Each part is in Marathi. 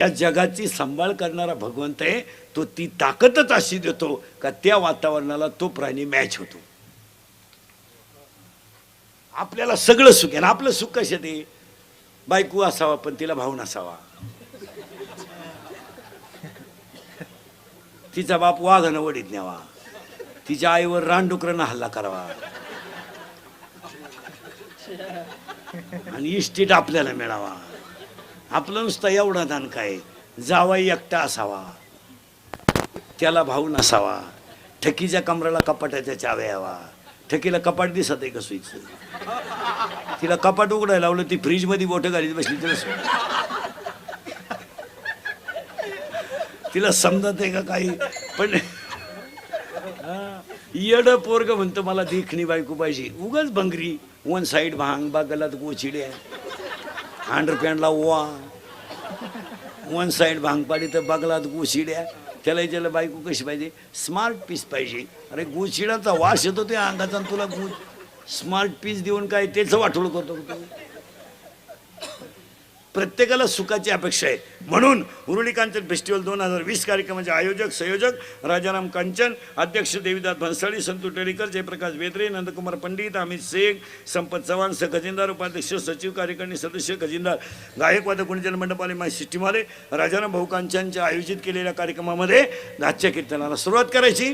या जगाची सांभाळ करणारा भगवंत आहे तो. ती ताकदच अशी देतो का त्या वातावरणाला तो प्राणी मॅच होतो. आपल्याला सगळं सुख आहे ना. आपलं सुख कशात आहे? बायको असावा पण तिला भाऊ नसावा, तिचा बाप वाघानं वडीत न्यावा, तिच्या आईवर रानडुकरांना हल्ला करावा, आणि इस्टेट आपल्याला मिळावा. आपलं नुसतं एवढा दान काय, जावाई एकटा असावा, त्याला भाऊ नसावा, ठकीच्या कमराला कपाटाच्या चाव्या यावा. ठकीला कपाट दिसत आहे का सुईचं? तिला कपाट उघडायला लावलं, ती फ्रीज मध्ये बोटं घालीत बसली, तिला समजत आहे का काही? पण येड पोरग म्हणतो मला देखणी बायको पाहिजे. उगाच भंगरी, वन साईड भांग, बागलात गोचिड्या, अंडरपॅन्टला ओवा, वन साईड भांग पाडी तर बागलात गोचिड्या. त्याला त्याला बायको कशी पाहिजे? स्मार्ट पीस पाहिजे. अरे गोचिडाचा वास येतो त्या अंगाचा, तुला स्मार्ट पीस देऊन काय त्याचं वाटोळ करतो? प्रत्येकाला सुखाची अपेक्षा आहे. म्हणून उरुळी कांचन फेस्टिवल 2020 कार्यक्रमाचे आयोजक संयोजक राजाराम कांचन, अध्यक्ष देवीदास भन्साळी, संतोष टेलीकर, जयप्रकाश बेत्रे, नंदकुमार पंडित, अमित शेख, संपत चव्हाण, खजिनदार, उपाध्यक्ष सचिव, कार्यकारिणी सदस्य, खजिनदार, गायकवाद, गुणजन मंडपाले, माय सिस्टीमाले, राजाराम भाऊ कांचनच्या आयोजित केलेल्या कार्यक्रमामध्ये आजच्या कीर्तनाला सुरुवात करायची.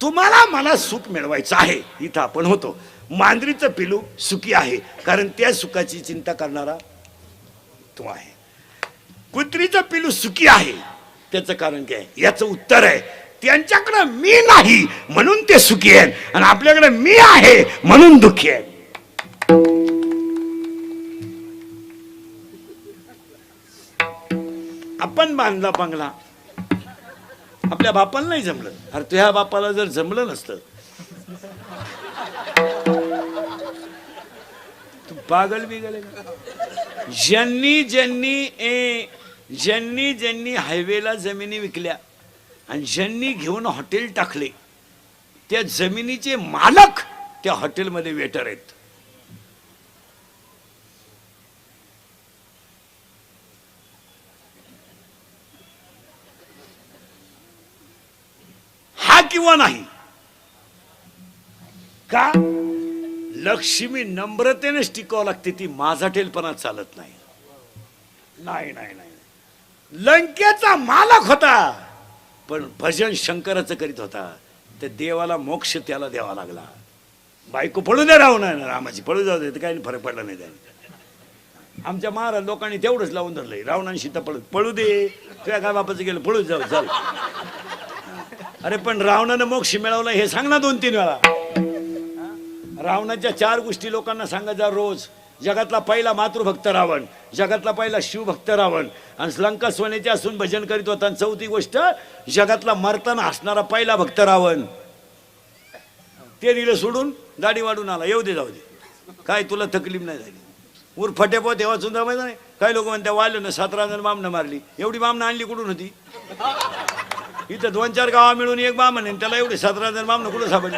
तुम्हाला मला सुख मिळवायचं आहे, इथं आपण होतो. मांजरीचं पिलू सुखी आहे कारण त्या सुखाची चिंता करणारा तो आहे. कुत्रीचं पिलू सुखी आहे, त्याचं कारण काय? याचं उत्तर आहे त्यांच्याकडे मी नाही म्हणून ते सुखी आहेत, आणि आपल्याकडे मी आहे म्हणून दुःखी आहेत. आपण बांधला बंगला, आपल्या बापाला नाही जमलं. अरे तुझ्या बापाला जर जमलं नसतं, तू पागल बिगल आहे का? ज्यांनी ज्यांनी हायवेला जमिनी विकल्या आणि ज्यांनी घेऊन हॉटेल टाकले, त्या जमिनीचे मालक त्या हॉटेलमध्ये वेटर आहेत. हा किंवा नाही का? लक्ष्मी नम्रतेनेच टिकावं लागते. ती माझाटेलपणा चालत नाही. नाही नाही नाही. लंकेचा मालक होता पण भजन शंकराचं करीत होता, तर देवाला मोक्ष त्याला द्यावा लागला. बायको पळू दे राहू नाही, रामाची पळू जाऊ दे, काही फरक पडला नाही त्याने. आमच्या महाराज लोकांनी तेवढंच लावून धरलंय, रावणाने सीता पळू दे, तुझ्या काय बापाचं गेलं पळू जाऊ चाल. अरे पण रावणानं मोक्ष मिळवला हे सांग ना 2-3 वेळा. रावणाच्या 4 गोष्टी लोकांना सांगायचा रोज. जगातला पहिला मातृभक्त रावण, जगातला पहिला शिवभक्त रावण, आणि लंका सोन्याचे असून भजन करीत होता. आणि 4थी गोष्ट, जगातला मरताना हसणारा पहिला भक्त रावण. ते दिलं सोडून, दाढी वाढून आला. येऊ दे जाऊ दे, काय तुला तकलीफ नाही झाली. उर फटेपो तेव्हा सुद्धा माहिती नाही. काही लोक म्हणतात वाल्यानं 17 जण बामणं मारली. एवढी बामणं आणली कुठून होती? इथं 2-4 गावा मिळून एक बामण आहे, त्याला एवढे 17 जण बामणं कुठं सापडली?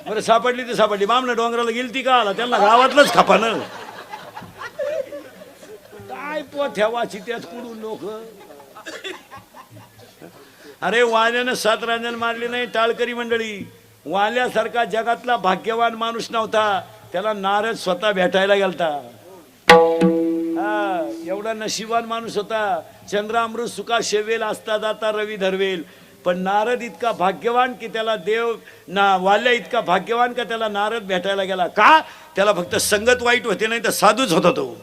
बरं सापडली तर सापडली. बामणं डोंगराला गेली ती का आला? त्यांना गावातलंच खपानं. काय पोथ्या वाची त्यात कुडून लोक. अरे वाल्यानं 17 जण मारली नाही. टाळकरी मंडळी, वाल्यासारखा जगातला भाग्यवान माणूस नव्हता. त्याला नारद स्वतः भेटायला गेलता. हा, एवढा नशिबान माणूस होता. चंद्रामृत सुका शेवेल, असता जाता रवी धरवेल. पण नारद इतका भाग्यवान की त्याला देव वाल्या इतका भाग्यवान का त्याला नारद भेटायला गेला. का? त्याला फक्त संगत वाईट होते, नाही तर साधूच होता तो.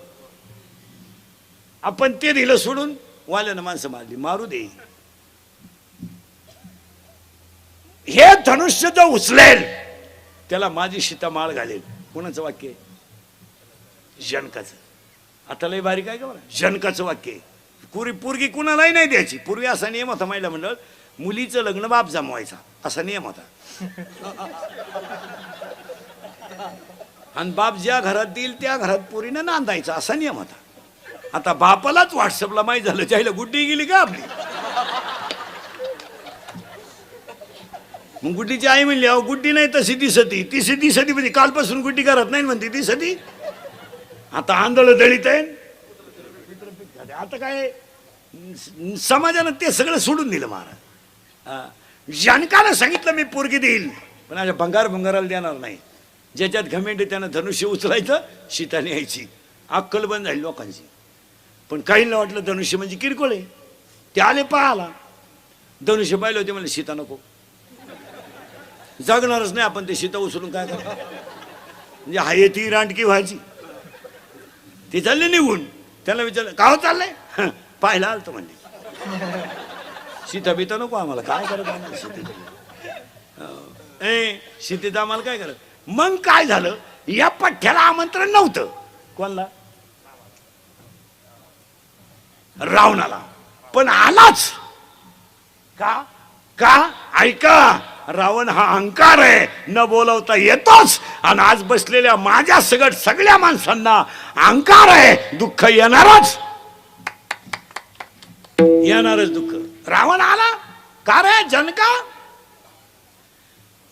आपण ते दिलं सोडून वाल्यानं माणसं मारली. मारू दे. हे धनुष्य जो उचलेल त्याला माझी सीता माळ घालेल. कोणाचं वाक्य? जनकाचं. आता लय बारीक आहे का बरं? जनकाचं वाक्य. पोरगी कुणालाही नाही द्यायची. पूर्वी असा नियम होता महिला मंडळ, मुलीचं लग्न बाप जमवायचा असा नियम होता. आणि बाप ज्या घरात देईल त्या घरात पोरीनं नांदायचा असा नियम होता. आता बापालाच व्हॉट्सअपला माहीत झालं, त्याला गुड्डी गेली का आपली. मग गुड्डीची आई म्हणली, अहो गुड्डी नाही तशी दिसती. ती सती म्हणजे कालपासून गुड्डी करत नाही म्हणते ती सती. आता आंधळ दळीत आहे. आता काय समाजानं ते सगळं सोडून दिलं महाराज. जनकानं सांगितलं मी पोरगी देईल, पण अशा भंगाराला देणार नाही. ज्याच्यात घमेंड त्यानं धनुष्य उचलायचं, सीताने यायची. अक्कल बंद झाली लोकांची. पण काहींना वाटलं धनुष्य म्हणजे किरकोळ आहे. ते आले पाहाला, धनुष्य पाहिले होते, म्हणजे सीता नको, जगणारच नाही आपण, ते सीता उचलून काय करणार. म्हणजे हाय ती रांडकी व्हायची. ते चालले निघून. त्याला विचारलं का हो चाललंय, पाहायला आलतो म्हणले. सीता बिता नको आम्हाला, काय करत आम्हाला सीतेचं, सीतेचं आम्हाला काय करत. मग काय झालं, या पठ्ठ्याला आमंत्रण नव्हतं. कोणला, रावणाला. पण आलाच का, का ऐका, रावण हा अहंकार आहे, न बोलवता येतोच. आणि आज बसलेल्या माझ्या सगट सगळ्या माणसांना अहंकार आहे, दुःख येणारच, येणारच दुःख. रावण आला का रे जनका,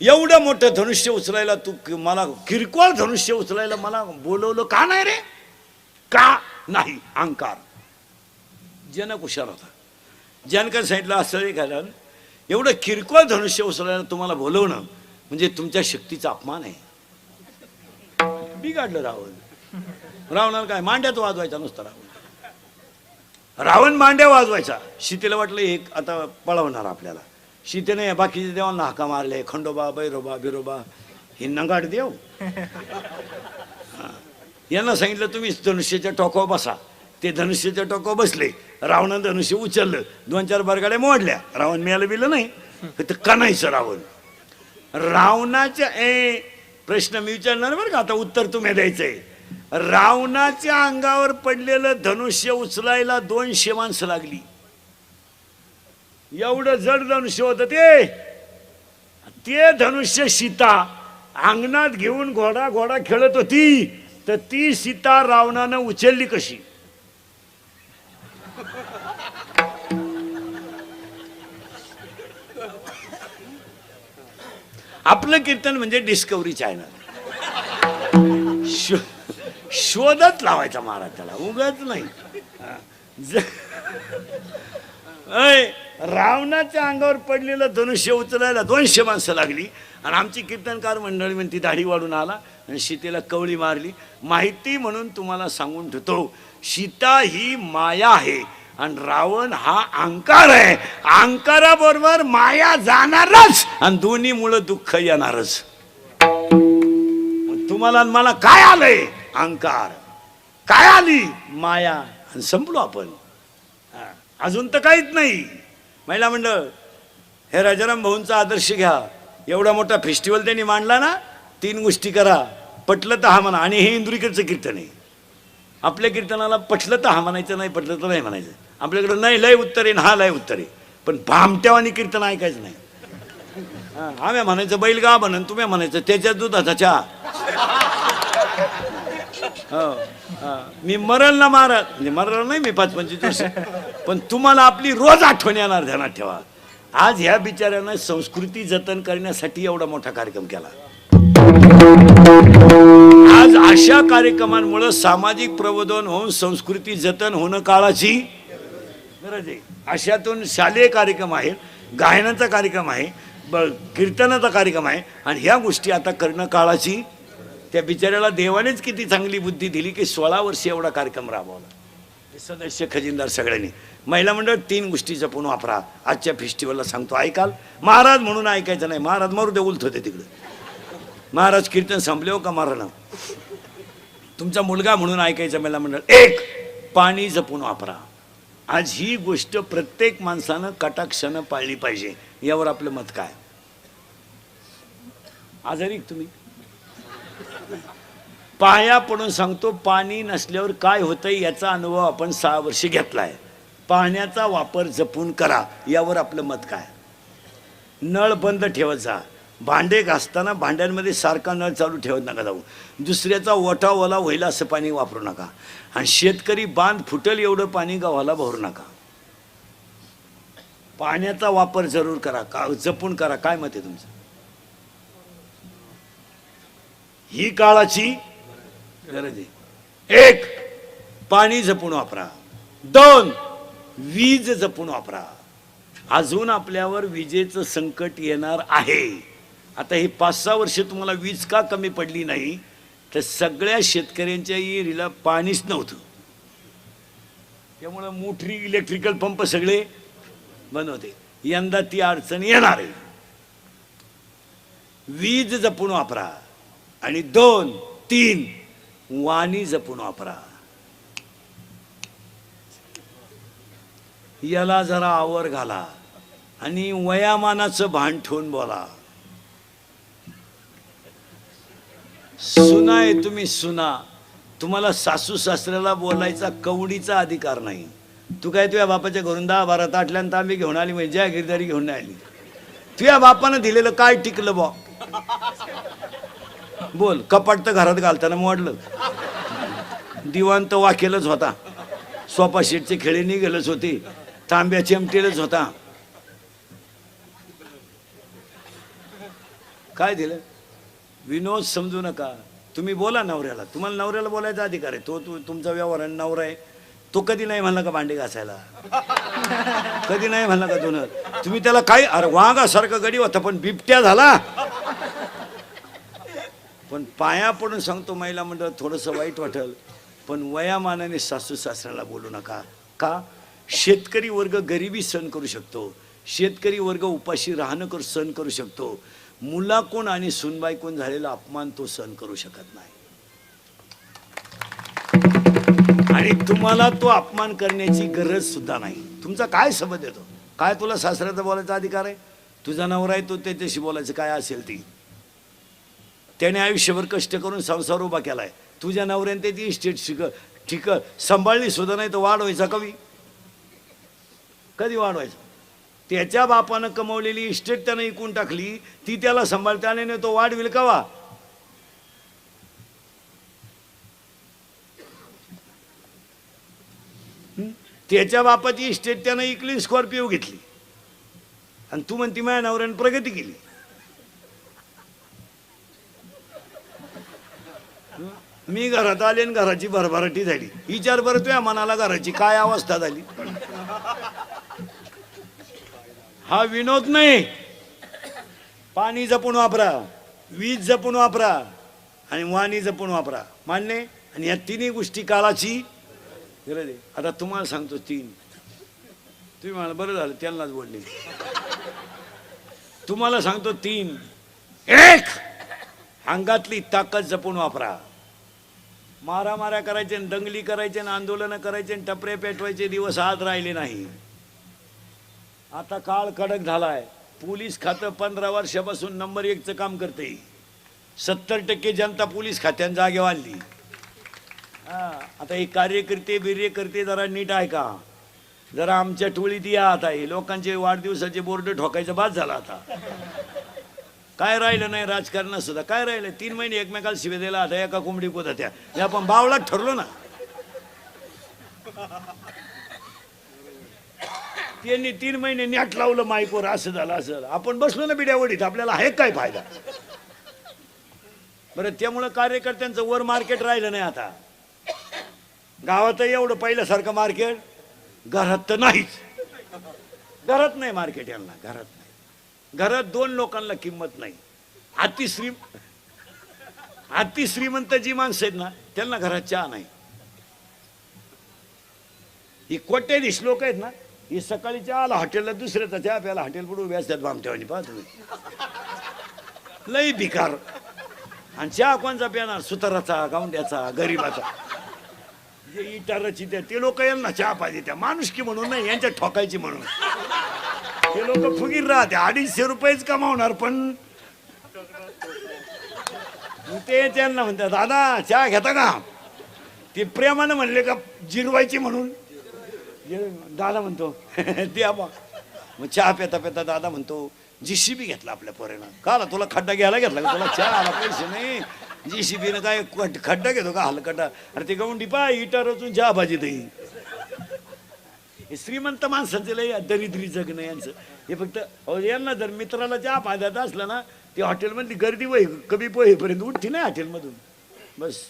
एवढं मोठं धनुष्य उचलायला तू मला, किरकोळ धनुष्य उचलायला मला बोलवलं का नाही रे, का नाही, अहंकार. जनक हुशार होता. जनक सांगितलं असं घाला, एवढं किरकोळ धनुष्य उचलायला तुम्हाला बोलवणं म्हणजे तुमच्या शक्तीचा अपमान आहे. बिघडलं रावण. रावणाला काय मांड्यात वाजवायचा नुसता रावण मांड्या वाजवायचा. सीतेला वाटलं एक आता पळवणार आपल्याला. सीतेने बाकीच्या देवांना हाका मारले, खंडोबा बैरोबा बिरोबा, हे नगाट देव. यांना सांगितलं तुम्ही धनुष्याच्या टोकावर बसा. ते धनुष्याच्या टोकावर बसले. रावणानं धनुष्य उचललं, 2-4 बरगाड्या मोडल्या. रावण मिळालं बिलं नाही, तर कणायचं रावण. रावणाच्या प्रश्न मी विचारणार बरं का, आता उत्तर तुम्ही द्यायचंय. रावणाच्या अंगावर पडलेलं धनुष्य उचलायला 200 माणसं लागली. एवढं जड धनुष्य होतं ते धनुष्य सीता अंगणात घेऊन घोडा खेळत होती. तर ती सीता रावणानं उचलली कशी. आपलं कीर्तन म्हणजे डिस्कवरी चॅनल. शोधत लावायचा महाराज त्याला, उगाच नाही. रावणाच्या अंगावर पडलेलं धनुष्य उचलायला 200 माणसं लागली. आणि आमची कीर्तनकार मंडळी म्हणती दाढी वाढून आला आणि सीतेला कवळी मारली. माहिती म्हणून तुम्हाला सांगून ठेवतो, सीता ही माया आहे आणि रावण हा अहंकार आहे. अहंकाराबरोबर माया जाणारच आणि दोन्ही मुळे दुःख येणारच. तुम्हाला मला काय आलंय, अहंकार. काय आली, माया. आणि संपलो आपण. अजून तर काहीच नाही. महिला मंडळ, हे राजाराम भाऊंचा आदर्श घ्या. एवढा मोठा फेस्टिवल त्यांनी मांडला ना, 3 गोष्टी करा. पटलं तर हा म्हणा. आणि हे इंदुरीकडचं कीर्तन आहे. आपल्या कीर्तनाला पटलं तर हा म्हणायचं, नाही पटलं तर नाही म्हणायचं. आपल्याकडं नाही लय उत्तर आहे, हा लय उत्तर आहे. पण भामट्यावानी कीर्तन ऐकायचं नाही. आम्ही म्हणायचं बैल गा बनन, तुम्ही म्हणायचं त्याच्या दुधाचा चहा. मी मरल ना महाराज, म्हणजे मरल नाही मी 5-25 वर्ष, पण तुम्हाला आपली रोज आठवण येणार, ध्यानात ठेवा. आज ह्या बिचाऱ्यानं संस्कृती जतन करण्यासाठी एवढा मोठा कार्यक्रम केला. आज अशा कार्यक्रमांमुळे सामाजिक प्रबोधन होऊन संस्कृती जतन होणं काळाची गरज आहे. अशातून शालेय कार्यक्रम आहे, गायनाचा कार्यक्रम आहे, कीर्तनाचा कार्यक्रम आहे, आणि ह्या गोष्टी आता करणं काळाची. त्या बिचाऱ्याला देवानेच किती चांगली बुद्धी दिली की 16 वर्ष एवढा कार्यक्रम राबवला. सदस्य खजिनदार सगळ्यांनी. महिला मंडळ 3 गोष्टी जपून वापरा. आजच्या फेस्टिवलला सांगतो, ऐकाल. महाराज म्हणून ऐकायचं नाही. महाराज मारू दे, उलत होते तिकडे. महाराज कीर्तन संपले हो का मारणं. तुमचा मुलगा म्हणून ऐकायचं. महिला मंडळ 1, पाणी जपून वापरा. आज ही गोष्ट प्रत्येक माणसानं कटाक्षानं पाळली पाहिजे. यावर आपलं मत काय. आजारी तुम्ही पाया पडून सांगतो, पाणी नसल्यावर काय होतं याचा अनुभव आपण 6 वर्ष घेतलाय. पाण्याचा वापर जपून करा. यावर आपलं मत काय. नळ बंद ठेवायचा. भांडे घासताना भांड्यांमध्ये सारखा नळ चालू ठेवत नका जाऊ. दुसऱ्याचा ओटा ओला होईल असं पाणी वापरू नका. आणि शेतकरी बांध फुटल एवढं पाणी गावाला भरू नका. पाण्याचा वापर जरूर करा, जपून करा. काय मत आहे तुमचं. ही काळाची गरज आहे. 1, पाणी जपून वापरा. 2, वीज जपून वापरा. अजून आपल्यावर विजेचं संकट येणार आहे. आता ही 5-6 वर्ष तुम्हाला वीज का कमी पडली नाही, तर सगळ्या शेतकऱ्यांच्या विहिरीला पाणीच नव्हतं. त्यामुळं मोटरी, इलेक्ट्रिकल पंप सगळे बंद होते. यंदा ती अडचण येणार आहे. वीज जपून वापरा. आणि 2-3 वाणी जपून वापरा. याला जरा आवर घाला आणि वयामानाचं भान ठेवून बोला. सुना आहे तुम्ही, सुना. तुम्हाला सासू सासऱ्याला बोलायचा कवडीचा अधिकार नाही. तू काय तुझ्या बापाच्या घरून 10-12 ताटल्यान तांबी घेऊन आली म्हणजे जागीरदारी घेऊन नाही आली. तुझ्या बापानं दिलेलं काय टिकलं बा? बोल. कपाट तर घरात घालताना मोडलं. दिवाण तर वाकेलच होता. सोफा शेटचे खेळे निघेलच होते. तांब्या चिमटेलच होता. काय दिलं? विनोद समजू नका. तुम्ही बोला नवऱ्याला. तुम्हाला नवऱ्याला बोलायचा अधिकार आहे. तो तुमचा व्यवहार नवरा आहे. तो कधी नाही म्हणला का भांडे घासायला? कधी नाही म्हणला का धुणं? तुम्ही त्याला काय, अरे वाघासारखा गडी होता पण बिबट्या झाला. पण पाया पडून सांगतो महिला मंडळ, थोडंसं वाईट वाटेल पण वयामानाने सासू सासऱ्याला बोलू नका. का? शेतकरी वर्ग गरिबी सहन करू शकतो. शेतकरी वर्ग उपाशी राहणं सहन करू शकतो. मुलाकोण आणि सुनबाईकोण झालेला अपमान तो सहन करू शकत नाही. आणि तुम्हाला तो अपमान करण्याची गरज सुद्धा नाही. तुमचा काय संबंध येतो? काय तुला सासऱ्याचा बोलायचा अधिकार आहे? तुझा नवरा आहे, तो त्याच्याशी बोलायचं काय असेल ती. त्याने आयुष्यभर कष्ट करून संसार उभा केलाय. तुझ्या नवऱ्याने त्याची इस्टेट ठीक सांभाळली सुद्धा नाही तर वाढवायचा कधी वाढवायचा? त्याच्या बापानं कमवलेली इस्टेट त्यानं इकून टाकली, ती त्याला सांभाळता आली नाही, तो वाढविल कवा? त्याच्या बापाची इस्टेट त्यानं इकली, स्कॉर्पिओ घेतली, आणि तू म्हणती माझ्या नवऱ्याने प्रगती केली. मी घरात आले आणि घराची भरभराटी झाली. विचार बरं तुझ्या मनाला घराची काय अवस्था झाली. हा विनोद नाही. पाणी जपून वापरा, वीज जपून वापरा आणि वाणी जपून वापरा. मान्य? आणि या तिन्ही गोष्टी काळाची गरज आहे. आता तुम्हाला सांगतो 3. तुम्ही मला बरं झालं त्यांनाच बोलले. तुम्हाला सांगतो 3. 1. अंगातली ताकद जपून वापरा. मारामाऱ्या करायचे, दंगली करायचे, आंदोलन करायचे, टपरे पेटवायचे दिवस आज राहिले नाही. आता काळ कडक झालाय. पोलीस खातं 15 वर्षापासून नंबर 1चं काम करते. 70% जनता पोलीस खात्यान जागेवर आणली. आता हे कार्यकर्ते जरा नीट ऐका. जरा आमच्या टोळीत या. आता हे लोकांचे वाढदिवसाचे बोर्ड ठोकायचं बाद झाला. आता काय राहिलं नाही राजकारणात सुद्धा. काय राहिलं? 3 महिने एकमेकाला शिवे दिला. आता एका कोंबडी पोत त्या आपण बावळात ठरलो ना. त्यांनी 3 महिने नॅट लावलं माईकवर. असं झालं असं. आपण बसलो ना बिड्यावडीत. आपल्याला आहे काय फायदा बरं? त्यामुळं कार्यकर्त्यांचं वर मार्केट राहिलं नाही. आता गावात एवढं पहिल्यासारखं मार्केट घरात तर नाहीच. घरात नाही मार्केट. यांना घरात नाही. घरात 2 लोकांना किंमत नाही. अति श्रीमंत जी माणसं आहेत ना, त्यांना घरात चहा नाही. ही कोट्याधीश लोक आहेत ना, ही सकाळी चहा आला हॉटेलला, दुसऱ्याचा चहा प्यायला हॉटेल पुढे उभे असतात भामट्यावानी. पहा तुम्ही, लई भिकार. आणि चहा कोणचा प्याणार? सुताराचा, गावंड्याचा, गरीबाचा. जे इटाराची ते लोक यांना चहा पाहिजे. त्या माणुसकी म्हणून नाही, यांच्या ठोकायची म्हणून. ते लोक फुगीर राहते. 250 रुपयेच कमावणार. पण ते त्यांना म्हणतात दादा चहा घेता का? ते प्रेमानं म्हणले का जिरवायची म्हणून दादा म्हणतो द्या बा. मग चहा पेता पेता दादा म्हणतो JCB घेतला आपल्या पोरेनं. का तुला खड्डा घ्यायला घेतला का? तुला चहा आला पैसे नाही. JCBनं काय खड्डा घेतो का हलकटा? अरे ते गवंडी पा इटा रचून चहा भाजी देई. हे श्रीमंत माणसांचं लय दरिद्री जगणं यांचं. हे फक्त यांना जर मित्राला चहा पाण्यात असलं ना, ते हॉटेलमधली गर्दी वय कमी पोहेपर्यंत उठती नाही हॉटेलमधून. बस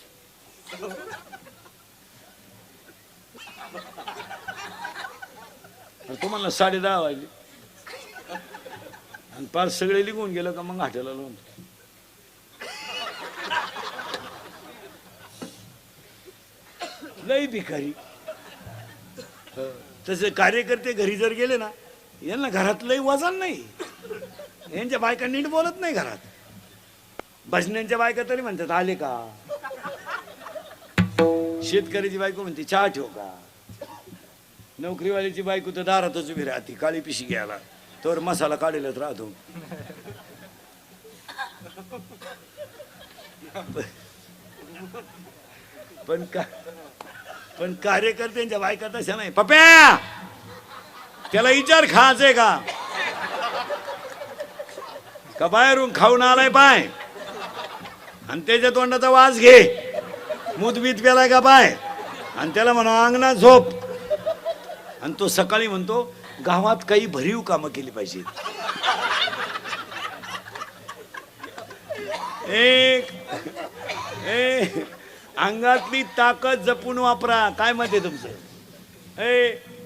तुम्हाला 10:30 वाजले आणि पाच सगळे निघून गेलं का मग हॉटेलला लावून लई भिकारी. तसे कार्यकर्ते घरी जर गेले ना, यांना घरात लई वजन नाही. यांच्या बायका नीट बोलत नाही घरात. भजन्यांच्या बायका तरी म्हणतात आले का. शेतकऱ्याची बायको म्हणते चहा ठेव का. नोकरीवाल्याची बायको तर दारातच उभी राहते काळी पिशी घ्यायला, तर मसाला काढलेलाच राहतो. पण कार्यकर्त्यांच्या बायका तशा नाही. पप्या त्याला विचार खायचंय का बाहेरून खाऊन आलाय पाय, आणि त्याच्या तोंडाचा वास घे. मुदबीत प्यालाय का पाय, आणि त्याला म्हणा अंगणात झोप. आणि तो सकाळी म्हणतो गावात काही भरीव कामं केली पाहिजे. अंगातली ताकद जपून वापरा. काय मत आहे तुमचं.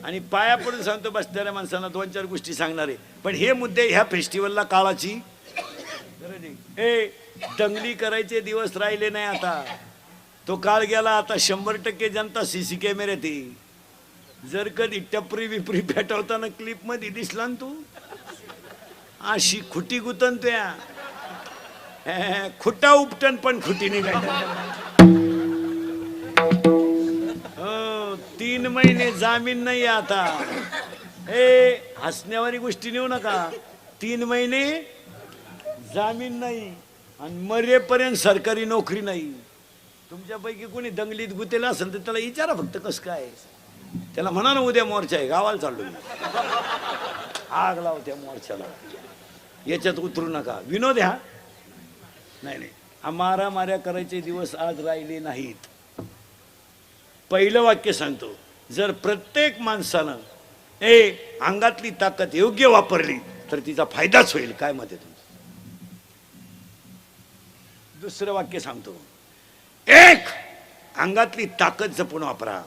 आणि पाया पडून सांगतो बसणाऱ्या माणसांना 2-4 गोष्टी सांगणार आहे, पण हे मुद्दे ह्या फेस्टिवलला काळाची गरज आहे. दंगली करायचे दिवस राहिले नाही आता. तो काळ गेला. आता 100% जनता सीसी कॅमेऱ्यात आहे. जर कधी टपरी बिपरी पेटवताना क्लिप मध्ये दिसला ना तू, अशी खुटी गुतन त्या खुटा उपटन पण खुटी निघायची. 3 महिने जामीन नाही आता. हसण्यावारी गोष्टी नेऊ नका. 3 महिने जामीन नाही आणि मरेपर्यंत सरकारी नोकरी नाही. तुमच्यापैकी कोणी दंगलीत गुतेला असेल तर त्याला विचारा फक्त कसं काय. त्याला म्हणा ना उद्या मोर्चा आहे, गावाला चाललो मी, आग लाव त्या मोर्चाला, याच्यात उतरू नका. विनोद ह्या नाही. माऱ्या करायचे दिवस आज राहिले नाहीत. पहिलं वाक्य सांगतो, जर प्रत्येक माणसानं अंगातली ताकद योग्य वापरली तर तिचा फायदाच होईल. काय मत आहे तुमचं. दुसरं वाक्य सांगतो, अंगातली ताकद जपून वापरा.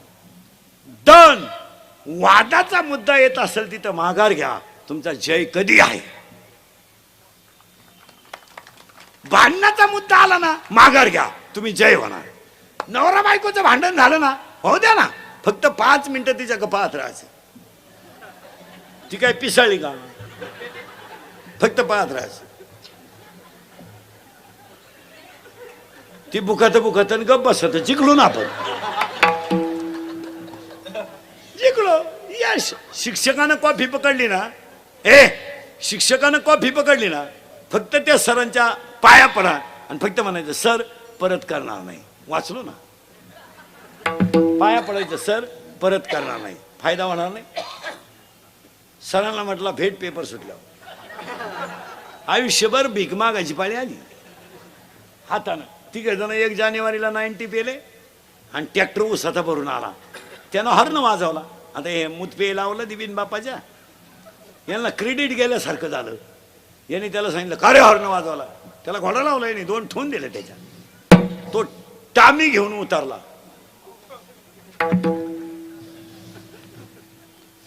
2 वादाचा मुद्दा येत असेल तिथं माघार घ्या. तुमचा जय कधी आहे. भांडणाचा मुद्दा आला ना, माघार घ्या, तुम्ही जय होणार. नवरा बायकोचं भांडण झालं ना, हो द्या ना, फक्त 5 मिनिटं तिच्या गप्पात राहायचं. ती काय पिसाळली का, फक्त पाहत राहायचं. ती बुखात आणि गप बसत. जिंकलो ना आपण, जिंकलो. यश. शिक्षकानं कॉफी पकडली ना, शिक्षकानं कॉफी पकडली ना, फक्त त्या सरांच्या पाया पडा आणि फक्त म्हणायचं सर परत करणार नाही. वाचलो ना, पाया पडायचं सर परत करणार नाही, फायदा होणार नाही. सरांना म्हटलं भेट पेपर सुटला. आयुष्यभर भीक मागायची पाळी आली. हातानं 3 जण 1 जानेवारीला 90 पेले आणि ट्रॅक्टर उसाचा भरून आला. त्यानं हॉर्न वाजवला. आता हे मुतपे लावलं दिबीन बापाच्या, यांना क्रेडिट गेल्यासारखं झालं. यांनी त्याला सांगितलं का रे हॉर्न वाजवला. त्याला घोडा लावला. यांनी 2 ठोन दिले त्याच्या. तो टामी घेऊन उतरला.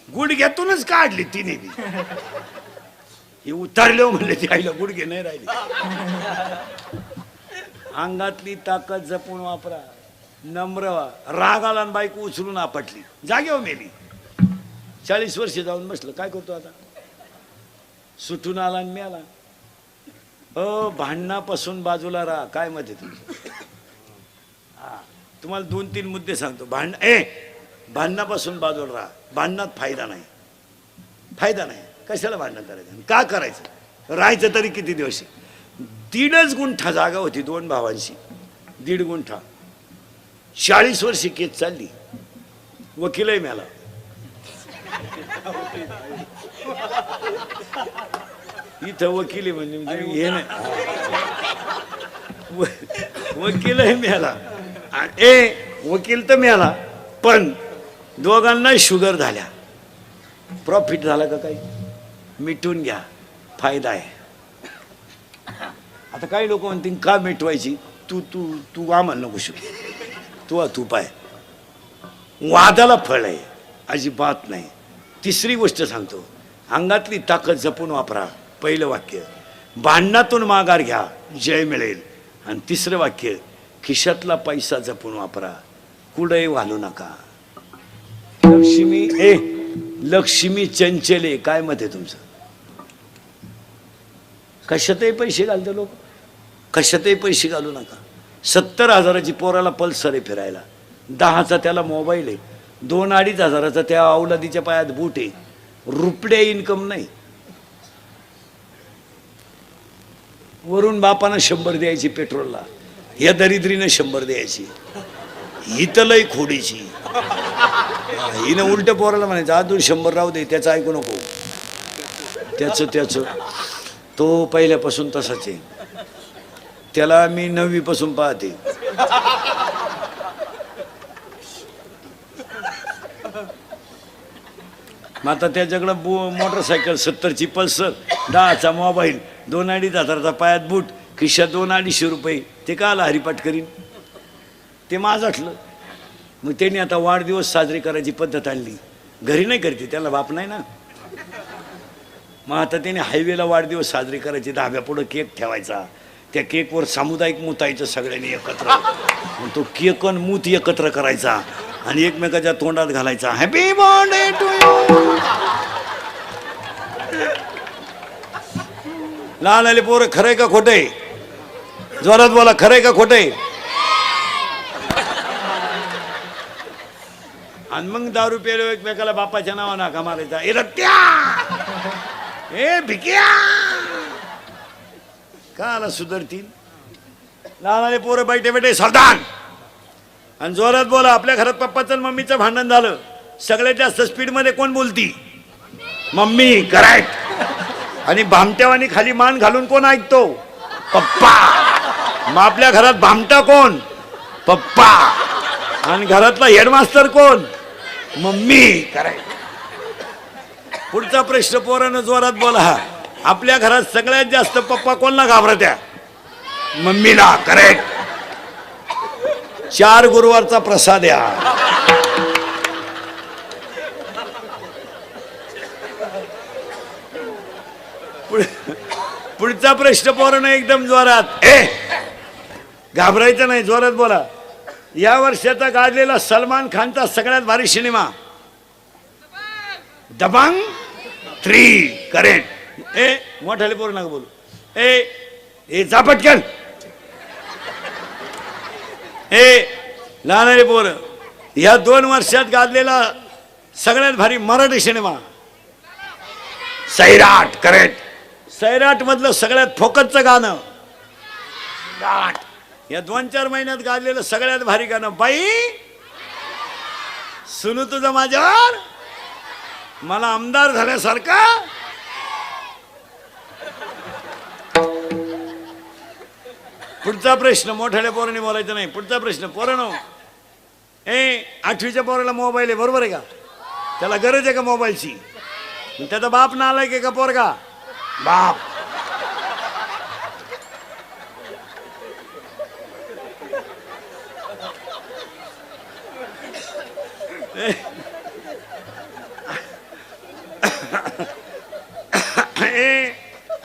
गुडघ्यातूनच काढली तिने बी. हे उतारले म्हणले ती आईला गुडघे नाही राहिले. अंगातली ताकद जपून वापरा. नम्र व्हा. राग आला आणि बायको उचलून आपटली, जागेवर मेली. 40 वर्ष जाऊन बसलं. काय करतो आता. सुटून आला आणि मेला. भांडणापासून बाजूला राहा. काय मत आहे तुमचं. तुम्हाला 2-3 मुद्दे सांगतो. भांडणापासून बाजूला राहा. भांडणात फायदा नाही. कशाला भांडण करायचं, का करायचं. राहायचं तरी किती दिवस. 1.5 गुंठा जागा होती 2 भावांशी. 1.5 गुंठा. 40 वर्षी केस चालली. वकीलही मिळाला. इथं वकिली म्हणजे हे नाही. वकीलही मिळाला. वकील तर मिळाला, पण दोघांना शुगर झाल्या. प्रॉफिट झाला का काही. मिटून घ्या, फायदा आहे. आता काही लोक म्हणतील का मिटवायची. तू तू तू आम्हाला नको शिकू. तू पाय. वादाला फळ आहे अजिबात नाही. तिसरी गोष्ट सांगतो, अंगातली ताकद जपून वापरा, पहिलं वाक्य. भांडणातून माघार घ्या, जय मिळेल. आणि तिसरं वाक्य, खिशातला पैसा जपून वापरा, कुठेही वालू नका. लक्ष्मी चंचले, काय मत आहे तुमचं? कशातही पैसे घालते लोक, कशातही पैसे घालू नका. 70,000ची पोराला पल्सर आहे फिरायला, 10चा त्याला मोबाईल आहे, 2-2.5 हजाराचा त्या अवलादीच्या पायात बूट आहे, रुपये इन्कम नाही. वरून बापानं 100 द्यायची पेट्रोलला, या दरिद्रीनं 100 द्यायची. ही तर लय खोडीची. हिनं उलट पोराला म्हणायचं अजून 100 राहू दे, त्याचं ऐकू नको, त्याचं तो पहिल्यापासून तसाच आहे. त्याला मी 9वी पासून पाहते. मग आता त्याच्याकडं मोटरसायकल 70ची पल्सर, 10चा मोबाईल, 2-2.5 हजाराचा पायात बूट, खिशात 200-250 रुपये. ते का आला हरिपाठ करीन, ते माझाठलं. मग त्यांनी आता वाढदिवस साजरी करायची पद्धत आणली. घरी नाही करते, त्याला बाप नाही ना. मग आता त्याने हायवेला वाढदिवस साजरी करायची, धाब्यापुढं केक ठेवायचा, त्या केकवर सामुदायिक मुतायचं सगळ्यांनी एकत्र. मग तो केक आणि मूत एकत्र करायचा आणि एकमेकाच्या तोंडात घालायचा, हॅपी बर्थडे टू यू. लहान आले पोरं, खरंय का खोटंय? जोरात बोला, खरंय का खोटंय? आणि मग दारू प्यायलो एकमेकाला बापाच्या नावानं हाका मारायचा, ए रत्या, ए भिक्या. का आला सुधरतील? लहान आले पोरं बैठे बैठे सावधान. आणि जोरात बोला, आपल्या घरात पप्पाचं आणि मम्मीचं भांडण झालं, सगळ्यात जास्त स्पीडमध्ये कोण बोलती? मम्मी. करेक्ट. आणि भामट्यावानी खाली मान घालून कोण ऐकतो? पप्पा. मग आपल्या घरात भामटा कोण? पप्पा. आणि घरातला हेडमास्टर कोण? मम्मी. करेक्ट. पुढचा प्रश्न पोरानं जोरात बोला, आपल्या घरात सगळ्यात जास्त पप्पा कोणला घाबरत्या? मम्मीला. करेक्ट. 4 गुरुवारचा प्रसाद या. पुढचा प्रश्न पोरानं एकदम जोरात, घाबरायचं नाही, जोरात बोला. या वर्षाचा गाजलेला सलमान खानचा सगळ्यात भारी सिनेमा दबंग 3. करेक्ट. मोठाले पोरं नका बोलू. ए जा पटकन. लहान पोरं, या 2 वर्षात गाजलेला सगळ्यात भारी मराठी सिनेमा सैराट. करेक्ट. सैराट मधलं सगळ्यात फोकसचं गाणं गाठ. या 2-4 महिन्यात गाजलेलं सगळ्यात भारी गाणं, बाई सुनू तुझं माझ्यावर, मला आमदार झाल्यासारखा. पुढचा प्रश्न, मोठ्याल्या पोरांनी बोलायचं नाही. पुढचा प्रश्न, पोरांनो, 8वीच्या पोराला मोबाईल आहे, बरोबर आहे का? त्याला गरज आहे का मोबाईलची? त्याचा बाप नालायक का पोरगा? बाप.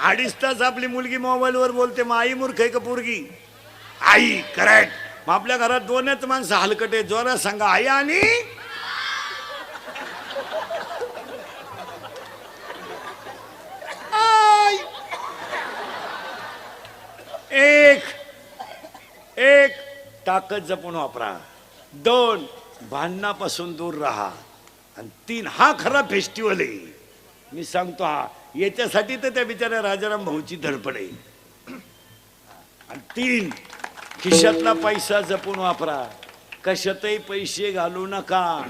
अडीच तास आपली मुलगी मोबाईलवर बोलते, मग आई मूर्ख आहे का पोरगी? आई. करेक्ट. मग आपल्या घरात 2च माणसं हलकटे, जोरात सांगा, आई आणि आई. एक ताकद जपून वापरा, 2 भांडणापासून दूर राहा, आणि 3 हा खरा फेस्टिवल आहे. मी सांगतो, हा याच्यासाठी तर त्या बिचाऱ्या राजाराम भाऊची धडपड आहे. आणि 3 खिशातला पैसा जपून वापरा, कशातही पैसे घालू नका.